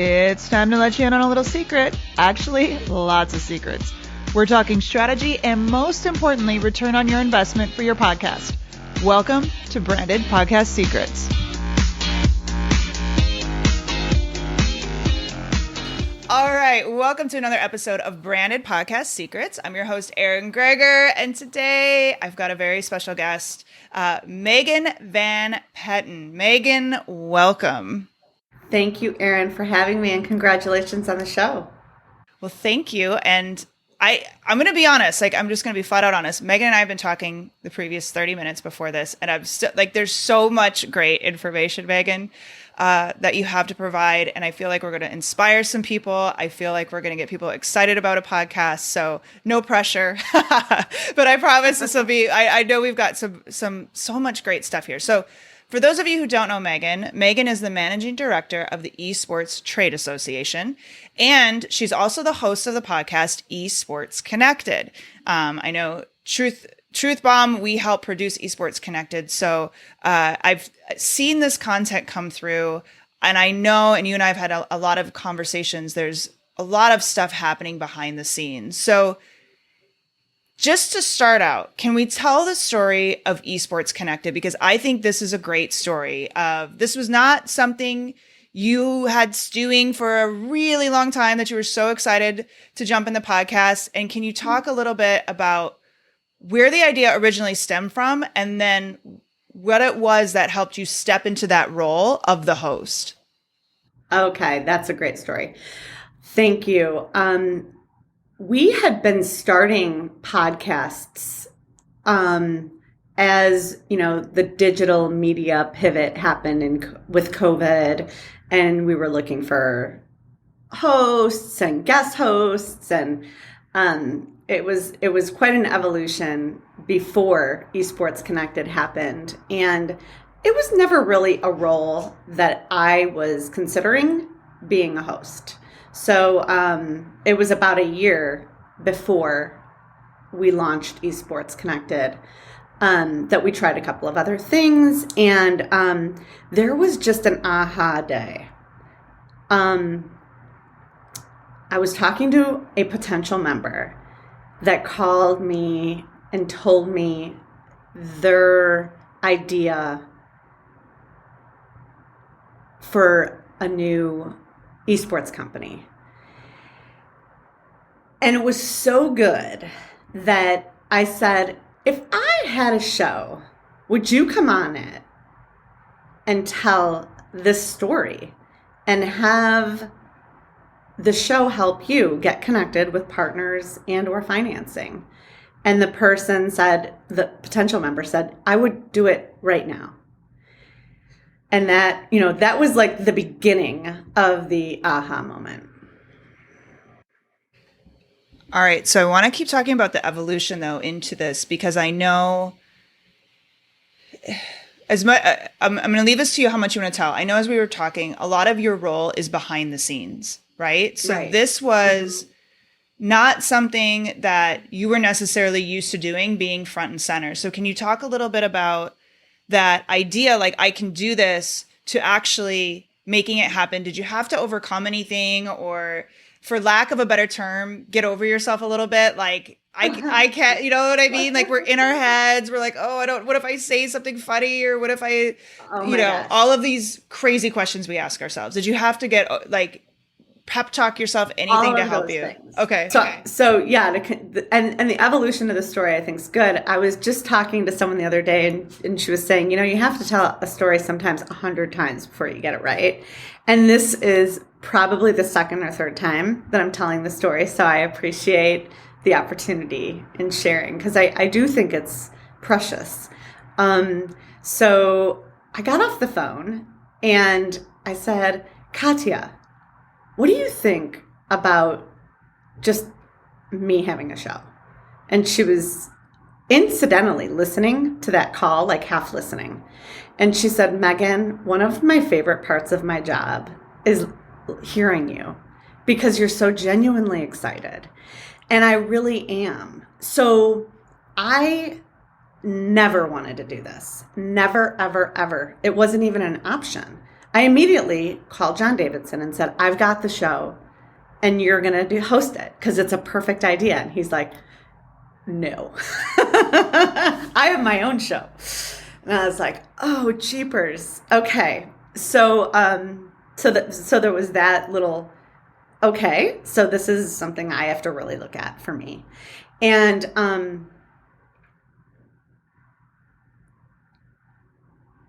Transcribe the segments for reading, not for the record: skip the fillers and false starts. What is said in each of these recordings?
It's time to let you in on a little secret. Actually, lots of secrets. We're talking strategy and, most importantly, return on your investment for your podcast. Welcome to Branded Podcast Secrets. All right, welcome to another episode of Branded Podcast Secrets. I'm your host, Erin Greger, and today I've got a very special guest, Megan Van Petten. Megan, welcome. Thank you, Erin, for having me, and congratulations on the show. Well, thank you. And I'm going to be honest, I'm just going to be flat out honest. Megan and I have been talking the previous 30 minutes before this, and I'm still there's so much great information, Megan, that you have to provide. And I feel like we're going to inspire some people. I feel like we're going to get people excited about a podcast. So no pressure, but I promise this will be, I know we've got so much great stuff here. So for those of you who don't know Megan, Megan is the managing director of the Esports Trade Association, and she's also the host of the podcast Esports Connected. I know Truth Bomb, we help produce Esports Connected, so I've seen this content come through, and I know, and you and I have had a lot of conversations, there's a lot of stuff happening behind the scenes. So just to start out, can we tell the story of Esports Connected? Because I think this is a great story. This was not something you had stewing for a really long time that you were so excited to jump in the podcast. And can you talk a little bit about where the idea originally stemmed from, and then what it was that helped you step into that role of the host? Okay, that's a great story. Thank you. We had been starting podcasts as, the digital media pivot happened with COVID, and we were looking for hosts and guest hosts, and it was quite an evolution before Esports Connected happened, and it was never really a role that I was considering being a host. So it was about a year before we launched Esports Connected that we tried a couple of other things, and there was just an aha day. I was talking to a potential member that called me and told me their idea for a new esports company. And it was so good that I said, if I had a show, would you come on it and tell this story and have the show help you get connected with partners and or financing? And the person said, the potential member said, I would do it right now. And that, that was like the beginning of the aha moment. All right. So I want to keep talking about the evolution, though, into this, because I know as much, I'm going to leave this to you how much you want to tell. I know as we were talking, a lot of your role is behind the scenes, right? So right. This was not something that you were necessarily used to doing, being front and center. So can you talk a little bit about that idea, like I can do this, to actually making it happen? Did you have to overcome anything, or, for lack of a better term, get over yourself a little bit? Like I can't, you know what I mean? Like we're in our heads, we're like, what if I say something funny, or what if I, gosh, all of these crazy questions we ask ourselves. Did you have to get pep talk yourself, anything to help you? Things. Okay. So yeah, and the evolution of the story, I think, is good. I was just talking to someone the other day, and she was saying, you have to tell a story sometimes 100 times before you get it right. And this is probably the second or third time that I'm telling the story. So I appreciate the opportunity in sharing, because I do think it's precious. So I got off the phone and I said, Katya, what do you think about just me having a show? And she was incidentally listening to that call, like half listening. And she said, Megan, one of my favorite parts of my job is hearing you, because you're so genuinely excited. And I really am. So I never wanted to do this. Never, ever, ever. It wasn't even an option. I immediately called John Davidson and said, I've got the show and you're going to host it because it's a perfect idea. And he's like, no, I have my own show. And I was like, oh, jeepers. Okay. So, so there was that little, okay, so this is something I have to really look at for me. And,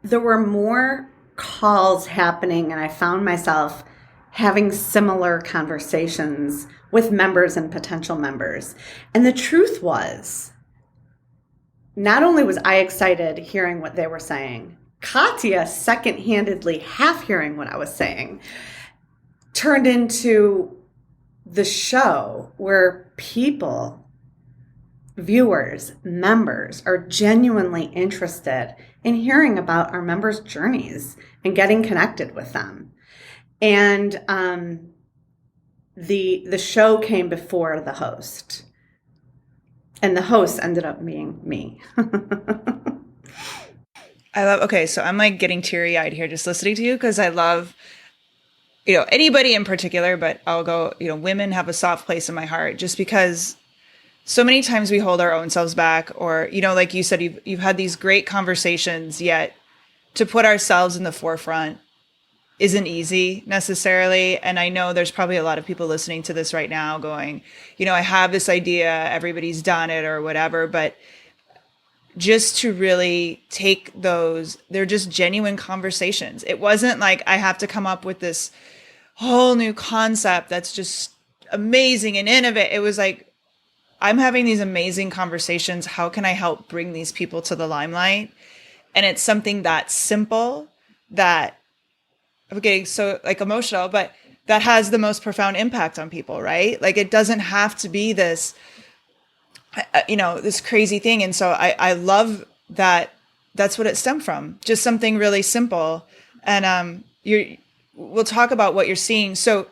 there were more calls happening, and I found myself having similar conversations with members and potential members. And the truth was, not only was I excited hearing what they were saying, Katya second-handedly half hearing what I was saying turned into the show where people, viewers, members are genuinely interested in hearing about our members' journeys and getting connected with them. And the show came before the host. And the host ended up being me. Okay, so I'm like getting teary-eyed here just listening to you because I love, anybody in particular, but I'll go, women have a soft place in my heart just because so many times we hold our own selves back, or, like you said, you've had these great conversations, yet to put ourselves in the forefront isn't easy necessarily. And I know there's probably a lot of people listening to this right now going, I have this idea, everybody's done it or whatever, but just to really take those, they're just genuine conversations. It wasn't like I have to come up with this whole new concept that's just amazing and innovative. It was like, I'm having these amazing conversations. How can I help bring these people to the limelight? And it's something that simple that I'm getting so like emotional, but that has the most profound impact on people, right? Like it doesn't have to be this, this crazy thing. And so I love that that's what it stemmed from. Just something really simple. And we'll talk about what you're seeing. So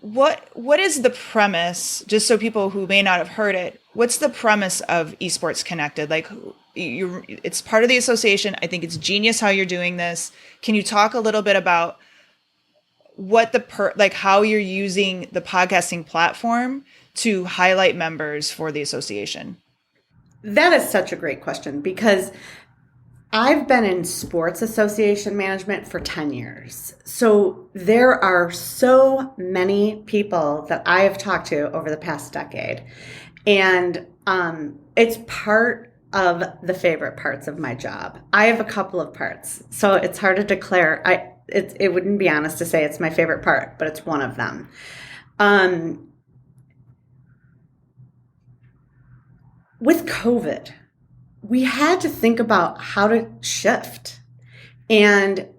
what is the premise, just so people who may not have heard it, what's the premise of Esports Connected? Like it's part of the association. I think it's genius how you're doing this. Can you talk a little bit about what how you're using the podcasting platform to highlight members for the association? That is such a great question because I've been in sports association management for 10 years. So there are so many people that I have talked to over the past decade. And it's part of the favorite parts of my job. I have a couple of parts, so it's hard to declare. It wouldn't be honest to say it's my favorite part, but it's one of them. With COVID, we had to think about how to shift. And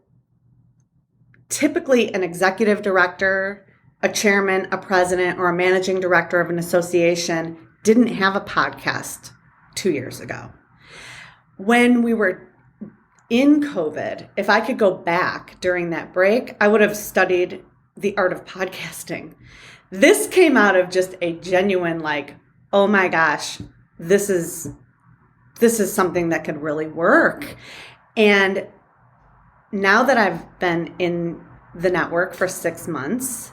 typically an executive director, a chairman, a president, or a managing director of an association didn't have a podcast 2 years ago. When we were in COVID, if I could go back during that break, I would have studied the art of podcasting. This came out of just a genuine oh my gosh, this is something that could really work. And now that I've been in the network for 6 months,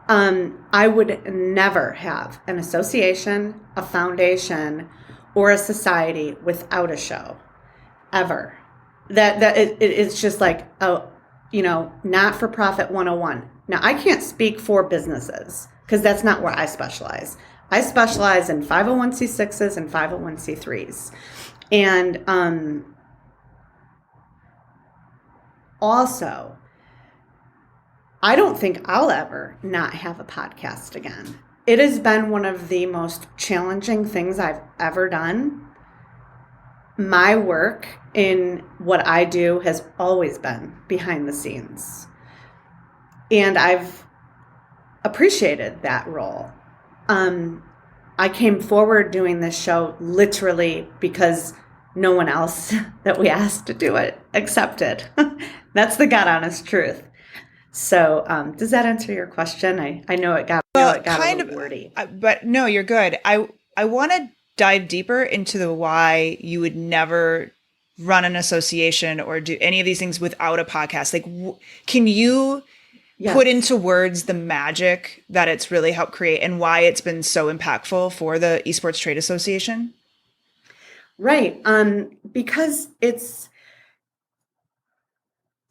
I would never have an association, a foundation, or a society without a show, ever. It's just not-for-profit 101. Now, I can't speak for businesses because that's not where I specialize. I specialize in 501c6s and 501c3s. And also, I don't think I'll ever not have a podcast again. It has been one of the most challenging things I've ever done. My work in what I do has always been behind the scenes. And I've appreciated that role. I came forward doing this show literally because no one else that we asked to do it accepted. That's the God honest truth. So does that answer your question? I know it got kind of wordy. But no, you're good. I want to dive deeper into the why you would never run an association or do any of these things without a podcast. Like, can you put Yes. into words the magic that it's really helped create and why it's been so impactful for the Esports Trade Association? Right. Because it's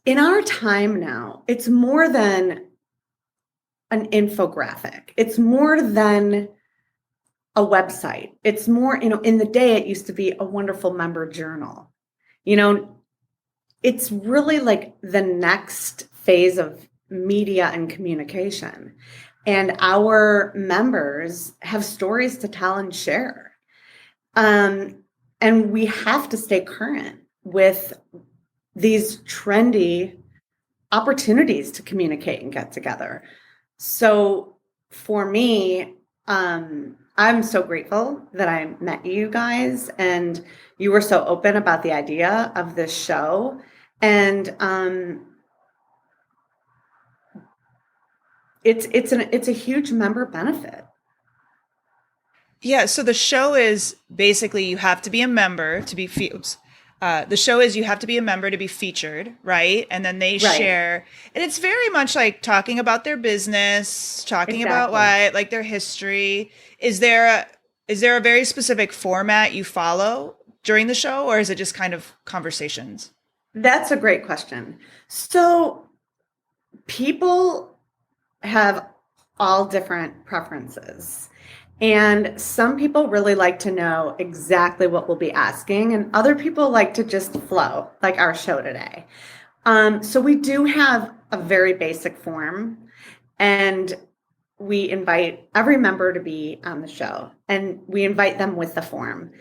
in our time now, it's more than an infographic. It's more than a website. It's more, in the day, it used to be a wonderful member journal. It's really like the next phase of media and communication. And our members have stories to tell and share. And we have to stay current with these trendy opportunities to communicate and get together. So for me, I'm so grateful that I met you guys and you were so open about the idea of this show. And it's a huge member benefit. Yeah, so the show is basically you have to be a member to be the show is you have to be a member to be featured, right? And then they share, and it's very much like talking about their business, talking about why, like their history. Is there a very specific format you follow during the show, or is it just kind of conversations? That's a great question. So people have all different preferences. And some people really like to know exactly what we'll be asking, and other people like to just flow, like our show today. So we do have a very basic form, and we invite every member to be on the show, and we invite them with the form.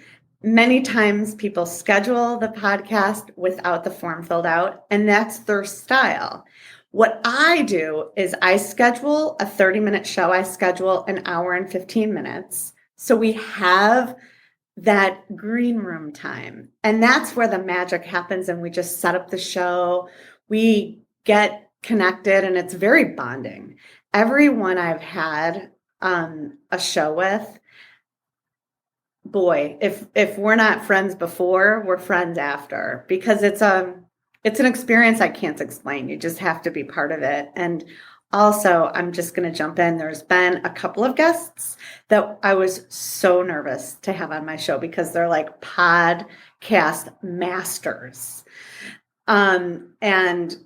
Many times people schedule the podcast without the form filled out, and that's their style. What I do is I schedule a 30-minute show. I schedule an hour and 15 minutes. So we have that green room time. And that's where the magic happens. And we just set up the show. We get connected and it's very bonding. Everyone I've had a show with, boy, if we're not friends before, we're friends after, because it's an experience I can't explain. You just have to be part of it. And also, I'm just going to jump in. There's been a couple of guests that I was so nervous to have on my show because they're like podcast masters. And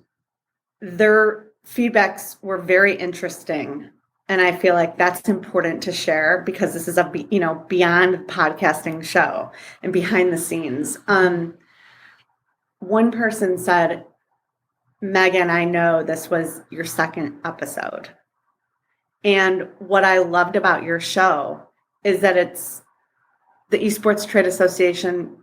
their feedbacks were very interesting. And I feel like that's important to share because this is a beyond podcasting show and behind the scenes. One person said, Megan, I know this was your second episode. And what I loved about your show is that it's the Esports Trade Association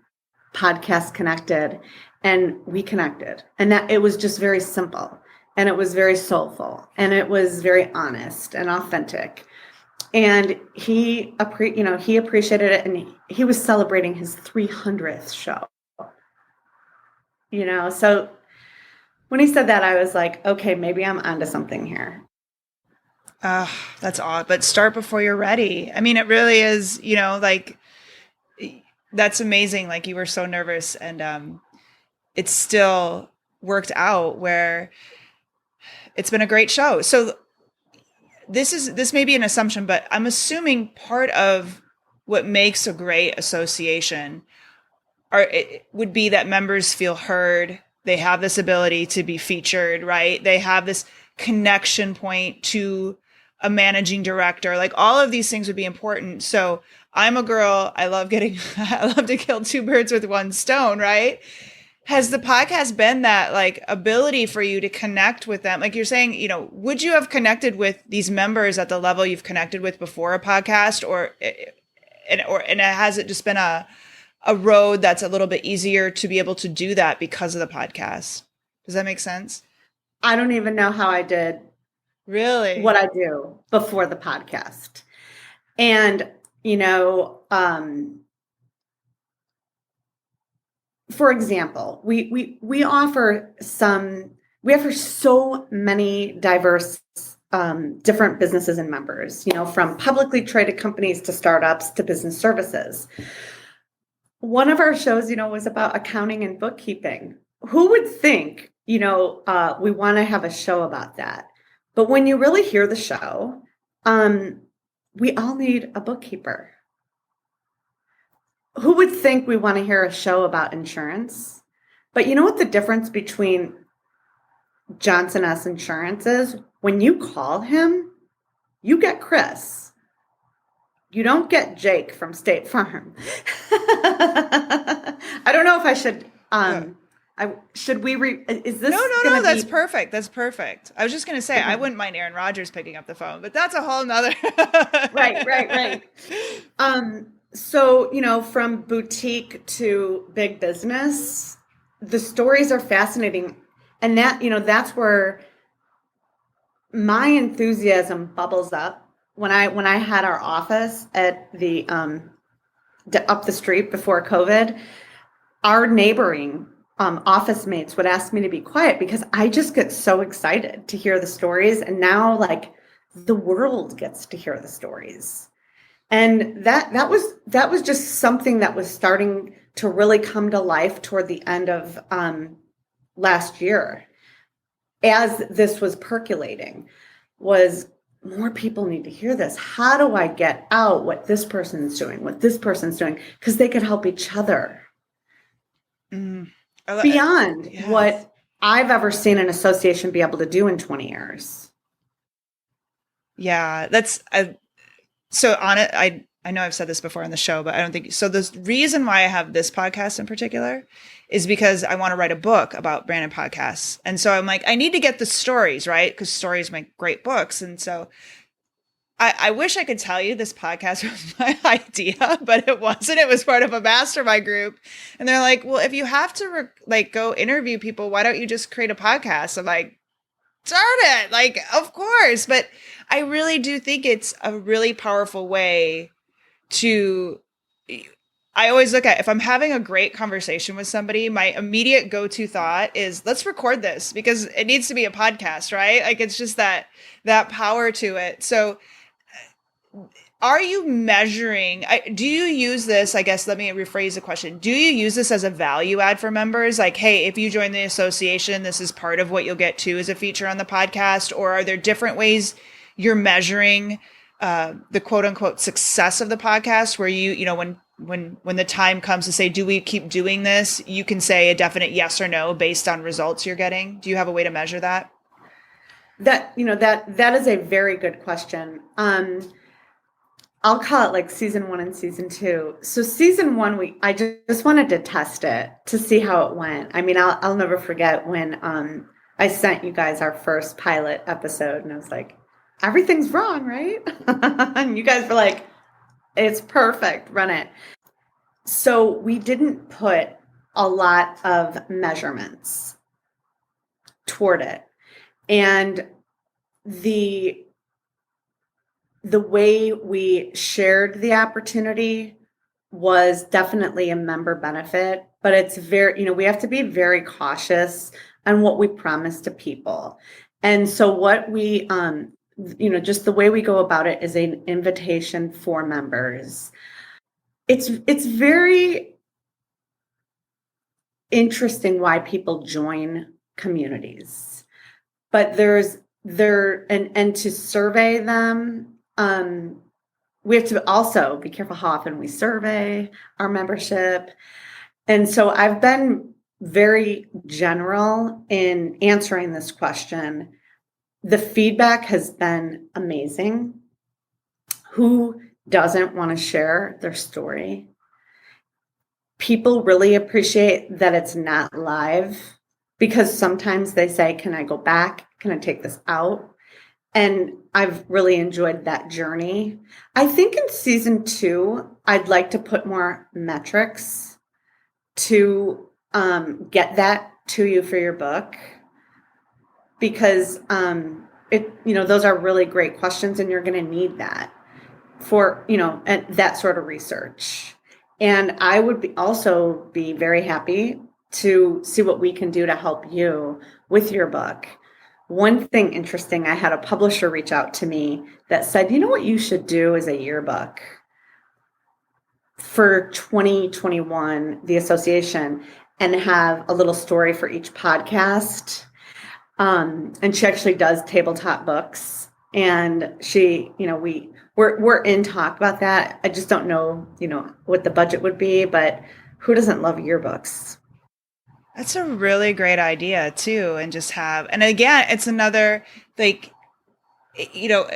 podcast connected, and we connected. And that it was just very simple, and it was very soulful, and it was very honest and authentic. And he appreciated it, and he was celebrating his 300th show. So when he said that, I was like, okay, maybe I'm onto something here. That's odd, but start before you're ready. I mean, it really is, like that's amazing. Like you were so nervous and it still worked out where it's been a great show. So this may be an assumption, but I'm assuming part of what makes a great association would be that members feel heard. They have this ability to be featured, right? They have this connection point to a managing director. Like all of these things would be important. So I'm a girl. I love to kill two birds with one stone, right? Has the podcast been that like ability for you to connect with them? Like you're saying, would you have connected with these members at the level you've connected with before a podcast, or has it just been a road that's a little bit easier to be able to do that because of the podcast? Does that make sense? I don't even know how I did really what I do before the podcast. And, for example, we offer so many diverse different businesses and members, from publicly traded companies to startups to business services. one of our shows, was about accounting and bookkeeping. Who would think, we want to have a show about that? But when you really hear the show, we all need a bookkeeper. Who would think we want to hear a show about insurance? But you know what the difference between Johnson S. Insurance is? When you call him, you get Chris. You don't get Jake from State Farm. I don't know if I should. Should we? Is this? No. That's perfect. That's perfect. I was just going to say I wouldn't mind Aaron Rodgers picking up the phone, but that's a whole nother. Right. So from boutique to big business, the stories are fascinating, and that's where my enthusiasm bubbles up. When I had our office at the up the street before COVID, our neighboring office mates would ask me to be quiet because I just get so excited to hear the stories. And now the world gets to hear the stories. And that was just something that was starting to really come to life toward the end of last year as this was percolating, was more people need to hear this. How do I get out what this person's doing, what this person's doing? Because they could help each other. Beyond what I've ever seen an association be able to do in 20 years. Yeah, that's so on it. I know I've said this before on the show, but I don't think so. The reason why I have this podcast in particular is because I want to write a book about branded podcasts. And so I'm like, I need to get the stories, right? Because stories make great books. And so I wish I could tell you this podcast was my idea, but it wasn't. It was part of a mastermind group. And they're like, well, if you have to go interview people, why don't you just create a podcast? I'm like, start it. Of course. But I really do think it's a really powerful way to, I always look at, if I'm having a great conversation with somebody, my immediate go-to thought is, let's record this because it needs to be a podcast, right? It's just that power to it. So are you measuring, do you use this, I guess, let me rephrase the question. Do you use this as a value add for members? Hey, if you join the association, this is part of what you'll get to as a feature on the podcast? Or are there different ways you're measuring the quote unquote success of the podcast where when the time comes to say, do we keep doing this? You can say a definite yes or no based on results you're getting. Do you have a way to measure that? That is a very good question. I'll call it season 1 and season 2. So season 1, I just wanted to test it to see how it went. I mean, I'll never forget when I sent you guys our first pilot episode, and I was like, everything's wrong, right? And you guys were like, it's perfect, run it. So we didn't put a lot of measurements toward it. And the way we shared the opportunity was definitely a member benefit, but it's very, we have to be very cautious on what we promise to people. And so what we, just the way we go about it is an invitation for members. It's very interesting why people join communities, but and to survey them, we have to also be careful how often we survey our membership. And so I've been very general in answering this question. The feedback has been amazing. Who doesn't want to share their story? People really appreciate that it's not live because sometimes they say, can I go back? Can I take this out? And I've really enjoyed that journey. I think in season 2, I'd like to put more metrics to get that to you for your book, because those are really great questions, and you're going to need that for and that sort of research. And I would also be very happy to see what we can do to help you with your book. One thing interesting, I had a publisher reach out to me that said, you know what you should do as a yearbook? for 2021, the association, and have a little story for each podcast. And she actually does tabletop books, and she, we're in talk about that. I just don't know, what the budget would be, but who doesn't love yearbooks? That's a really great idea too. And again, it's another, like, you know,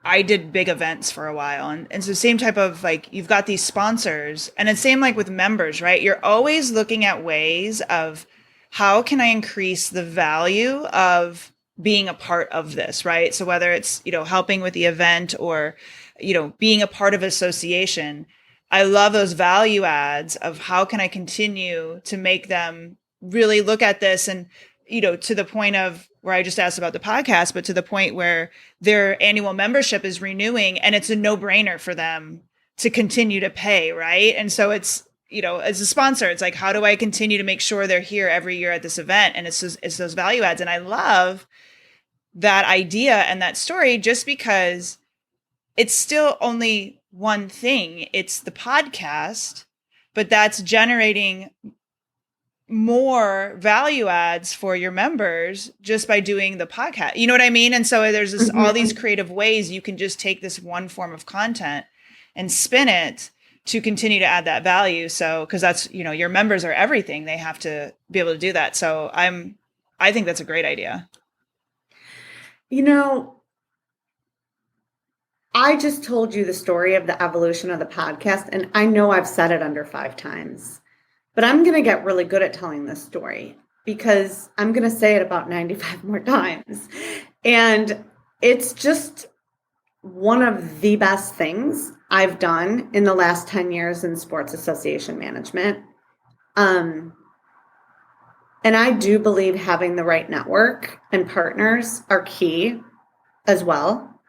I did big events for a while. And so same type of, like, you've got these sponsors, and it's same like with members, right? You're always looking at ways of how can I increase the value of being a part of this, right? So whether it's, helping with the event or, being a part of association, I love those value adds of how can I continue to make them really look at this and, to the point of where I just asked about the podcast, but to the point where their annual membership is renewing and it's a no-brainer for them to continue to pay, right? And so it's, as a sponsor, it's like, how do I continue to make sure they're here every year at this event? And it's those value adds. And I love that idea and that story just because it's still only one thing. It's the podcast, but that's generating more value adds for your members just by doing the podcast. You know what I mean? And so there's all these creative ways you can just take this one form of content and spin it to continue to add that value. So, cause that's, your members are everything. They have to be able to do that. So I think that's a great idea. I just told you the story of the evolution of the podcast, and I know I've said it under 5 times. But I'm going to get really good at telling this story because I'm going to say it about 95 more times. And it's just one of the best things I've done in the last 10 years in sports association management. And I do believe having the right network and partners are key as well.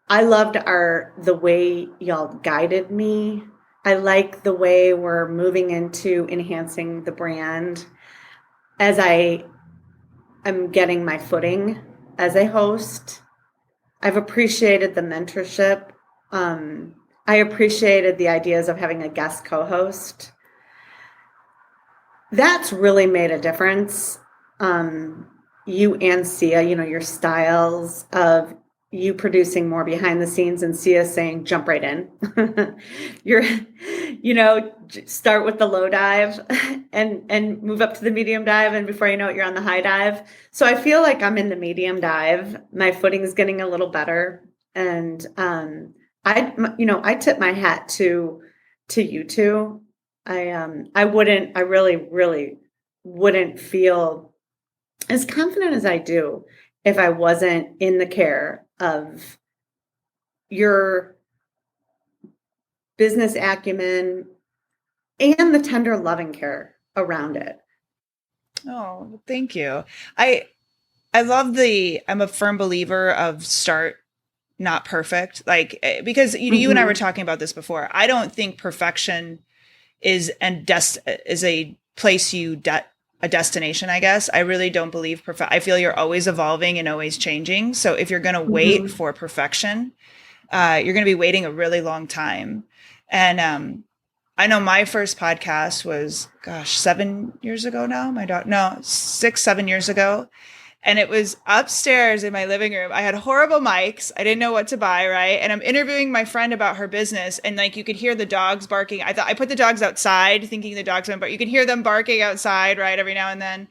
I loved the way y'all guided me. I like the way we're moving into enhancing the brand as I am getting my footing as a host. I've appreciated the mentorship. I appreciated the ideas of having a guest co-host. That's really made a difference. You and Sia, your styles of you producing more behind the scenes and Sia saying, jump right in. Start with the low dive and move up to the medium dive. And before you know it, you're on the high dive. So I feel like I'm in the medium dive. My footing is getting a little better. And I tip my hat to you two. I really, really wouldn't feel as confident as I do if I wasn't in the care of your business acumen and the tender loving care around it. Oh, thank you. I love I'm a firm believer of start, not perfect. Like, because you and I were talking about this before. I don't think perfection is a place a destination, I guess. I really don't believe I feel you're always evolving and always changing. So if you're going to wait for perfection, you're going to be waiting a really long time. And I know my first podcast was, 7 years ago now. 6, 7 years ago. And it was upstairs in my living room. I had horrible mics. I didn't know what to buy, right? And I'm interviewing my friend about her business. And like, you could hear the dogs barking. I put the dogs outside thinking the dogs went, but you can hear them barking outside, right? Every now and then.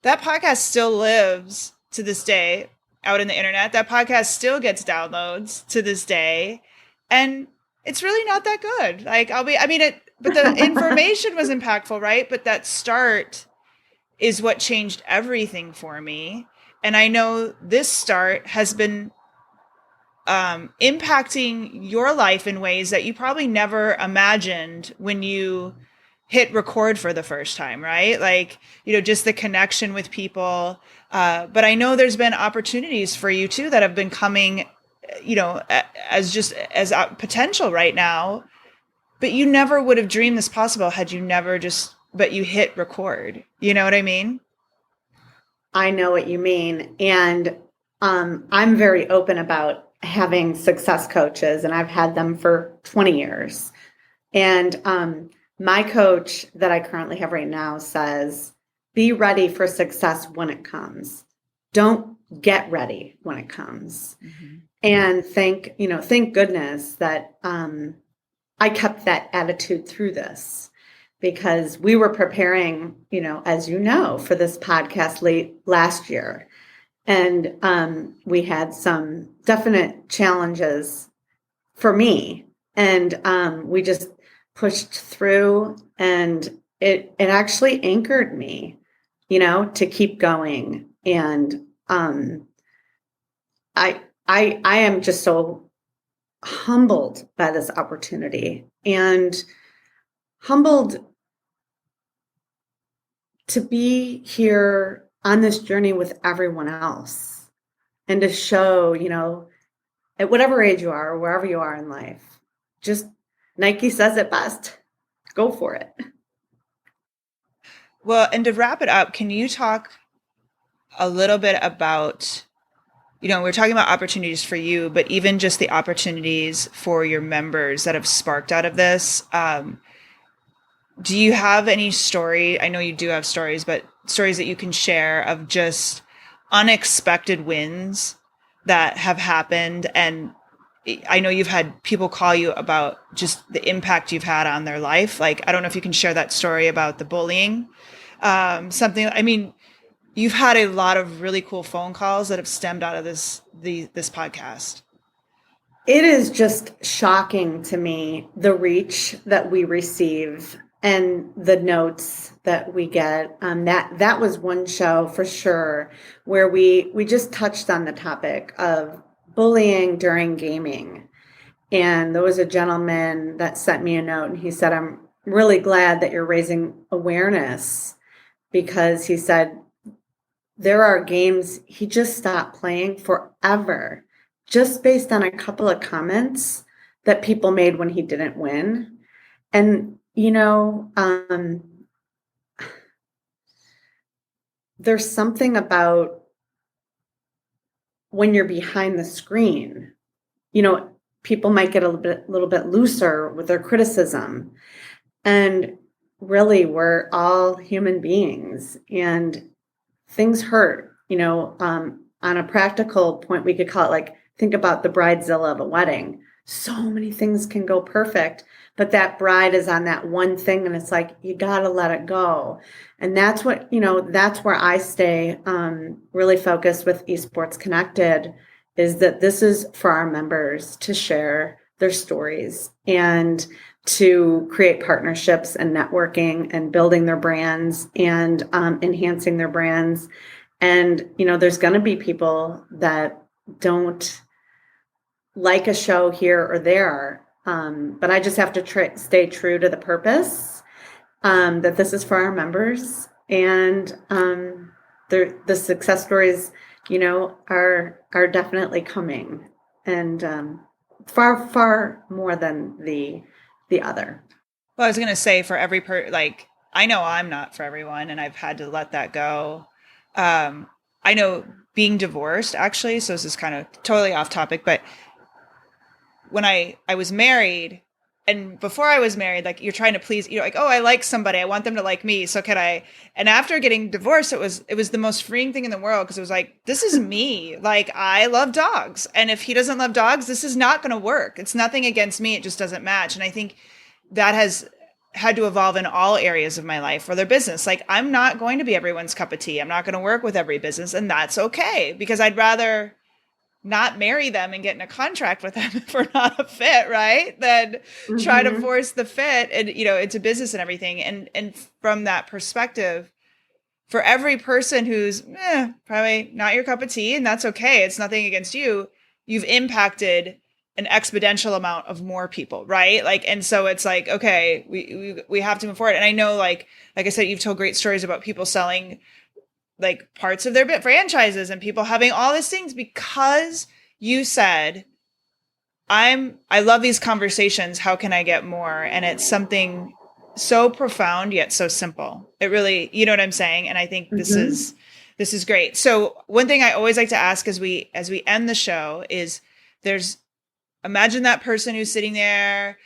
That podcast still lives to this day out in the internet. That podcast still gets downloads to this day. And it's really not that good. Like but the information was impactful, right? But that start is what changed everything for me. And I know this start has been impacting your life in ways that you probably never imagined when you hit record for the first time, right? Like, just the connection with people. But I know there's been opportunities for you too that have been coming, as potential right now, but you never would have dreamed this possible had you never but you hit record. You know what I mean? I know what you mean. And I'm very open about having success coaches, and I've had them for 20 years. And my coach that I currently have right now says, be ready for success when it comes. Don't get ready when it comes. Mm-hmm. And thank goodness that I kept that attitude through this, because we were preparing, as you know, for this podcast late last year. And we had some definite challenges for me. And we just pushed through, and it actually anchored me, to keep going. And I am just so humbled by this opportunity, and humbled to be here on this journey with everyone else, and to show, at whatever age you are or wherever you are in life, just Nike says it best, go for it. Well, and to wrap it up, can you talk a little bit about, we're talking about opportunities for you, but even just the opportunities for your members that have sparked out of this. Do you have any story? I know you do have stories, but stories that you can share of just unexpected wins that have happened. And I know you've had people call you about just the impact you've had on their life. Like, I don't know if you can share that story about the bullying, you've had a lot of really cool phone calls that have stemmed out of this podcast. It is just shocking to me, the reach that we receive and the notes that we get. That was one show for sure where we just touched on the topic of bullying during gaming. And there was a gentleman that sent me a note, and he said, I'm really glad that you're raising awareness, because he said there are games he just stopped playing forever, just based on a couple of comments that people made when he didn't win. And, there's something about when you're behind the screen, people might get a little bit looser with their criticism. And really, we're all human beings, and things hurt. On a practical point, we could call it like, think about the bridezilla of a wedding. So many things can go perfect, but that bride is on that one thing, and it's like, you got to let it go. And that's what, that's where I stay really focused with Esports Connected, is that this is for our members to share their stories and to create partnerships and networking and building their brands and enhancing their brands. And, there's going to be people that don't like a show here or there. But I just have to stay true to the purpose, that this is for our members. And the success stories, are definitely coming, and far, far more than the other. Well, I was going to say, for every I know I'm not for everyone, and I've had to let that go. I know being divorced, actually, so this is kind of totally off topic, but when I was married, and before I was married, like, you're trying to please, like, oh, I like somebody, I want them to like me, so can I? And after getting divorced, it was the most freeing thing in the world, because it was like, this is me. Like, I love dogs, and if he doesn't love dogs, this is not going to work. It's nothing against me, it just doesn't match. And I think that has had to evolve in all areas of my life or their business. Like, I'm not going to be everyone's cup of tea. I'm not going to work with every business, and that's okay, because I'd rather not marry them and get in a contract with them if we're not a fit, right? Than try to force the fit. And, it's a business and everything. And from that perspective, for every person who's probably not your cup of tea, and that's okay, it's nothing against you, you've impacted an exponential amount of more people, right? Like, and so it's like, okay, we have to move forward. And I know, like I said, you've told great stories about people selling like parts of their franchises and people having all these things because you said, I love these conversations. How can I get more? And it's something so profound yet so simple. It really, you know what I'm saying? And I think this is great. So one thing I always like to ask as we end the show is, imagine that person who's sitting there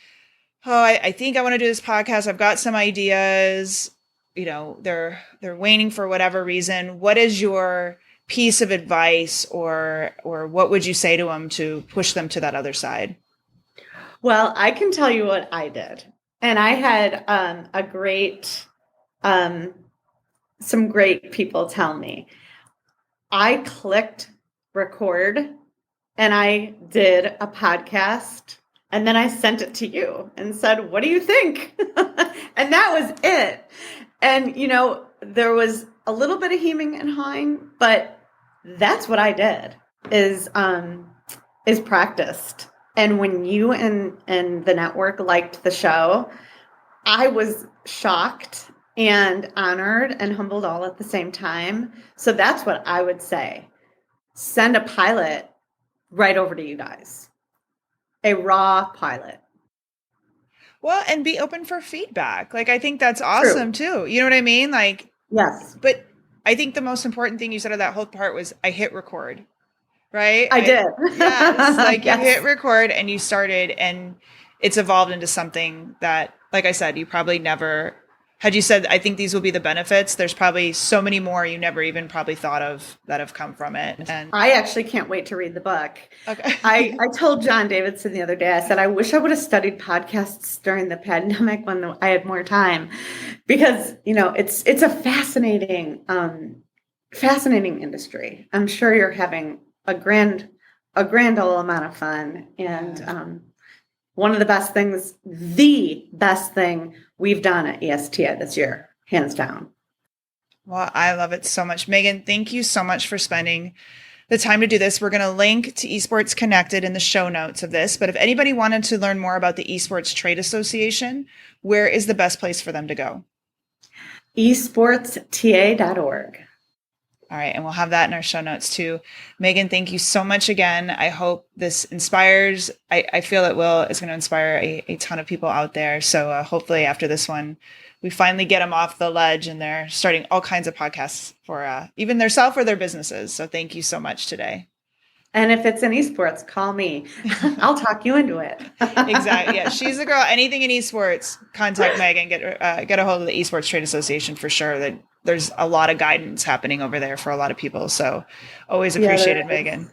oh, I think I want to do this podcast. I've got some ideas. You know, they're waning for whatever reason. What is your piece of advice, or what would you say to them to push them to that other side? Well, I can tell you what I did. And I had a great, some great people tell me. I clicked record and I did a podcast and then I sent it to you and said, what do you think? And that was it. And, you know, there was a little bit of hemming and hawing, but that's what I did is practiced. And when you and the network liked the show, I was shocked and honored and humbled all at the same time. So that's what I would say. Send a pilot right over to you guys. A raw pilot. Well, and be open for feedback. Like, I think that's awesome too. You know what I mean? Like, yes. But I think the most important thing you said of that whole part was I hit record, right? I did. Yes. Like yes. You hit record and you started, and it's evolved into something that, like I said, you probably never had you said, I think these will be the benefits. There's probably so many more you never even probably thought of that have come from it. And I actually can't wait to read the book. Okay. I told John Davidson the other day, I said, I wish I would have studied podcasts during the pandemic when I had more time, because, you know, it's a fascinating industry. I'm sure you're having a grand old amount of fun. And one of the best thing we've done at ESTA this year, hands down. Well, I love it so much. Megan, thank you so much for spending the time to do this. We're going to link to Esports Connected in the show notes of this. But if anybody wanted to learn more about the Esports Trade Association, where is the best place for them to go? esportsta.org. All right. And we'll have that in our show notes too. Megan, thank you so much again. I hope this inspires. I feel it's going to inspire a ton of people out there. So hopefully after this one, we finally get them off the ledge and they're starting all kinds of podcasts for even their self or their businesses. So thank you so much today. And if it's in esports, call me. I'll talk you into it. Exactly. Yeah, she's the girl. Anything in esports, contact Megan. Get a hold of the Esports Trade Association for sure. That there's a lot of guidance happening over there for a lot of people. So always appreciated, Megan.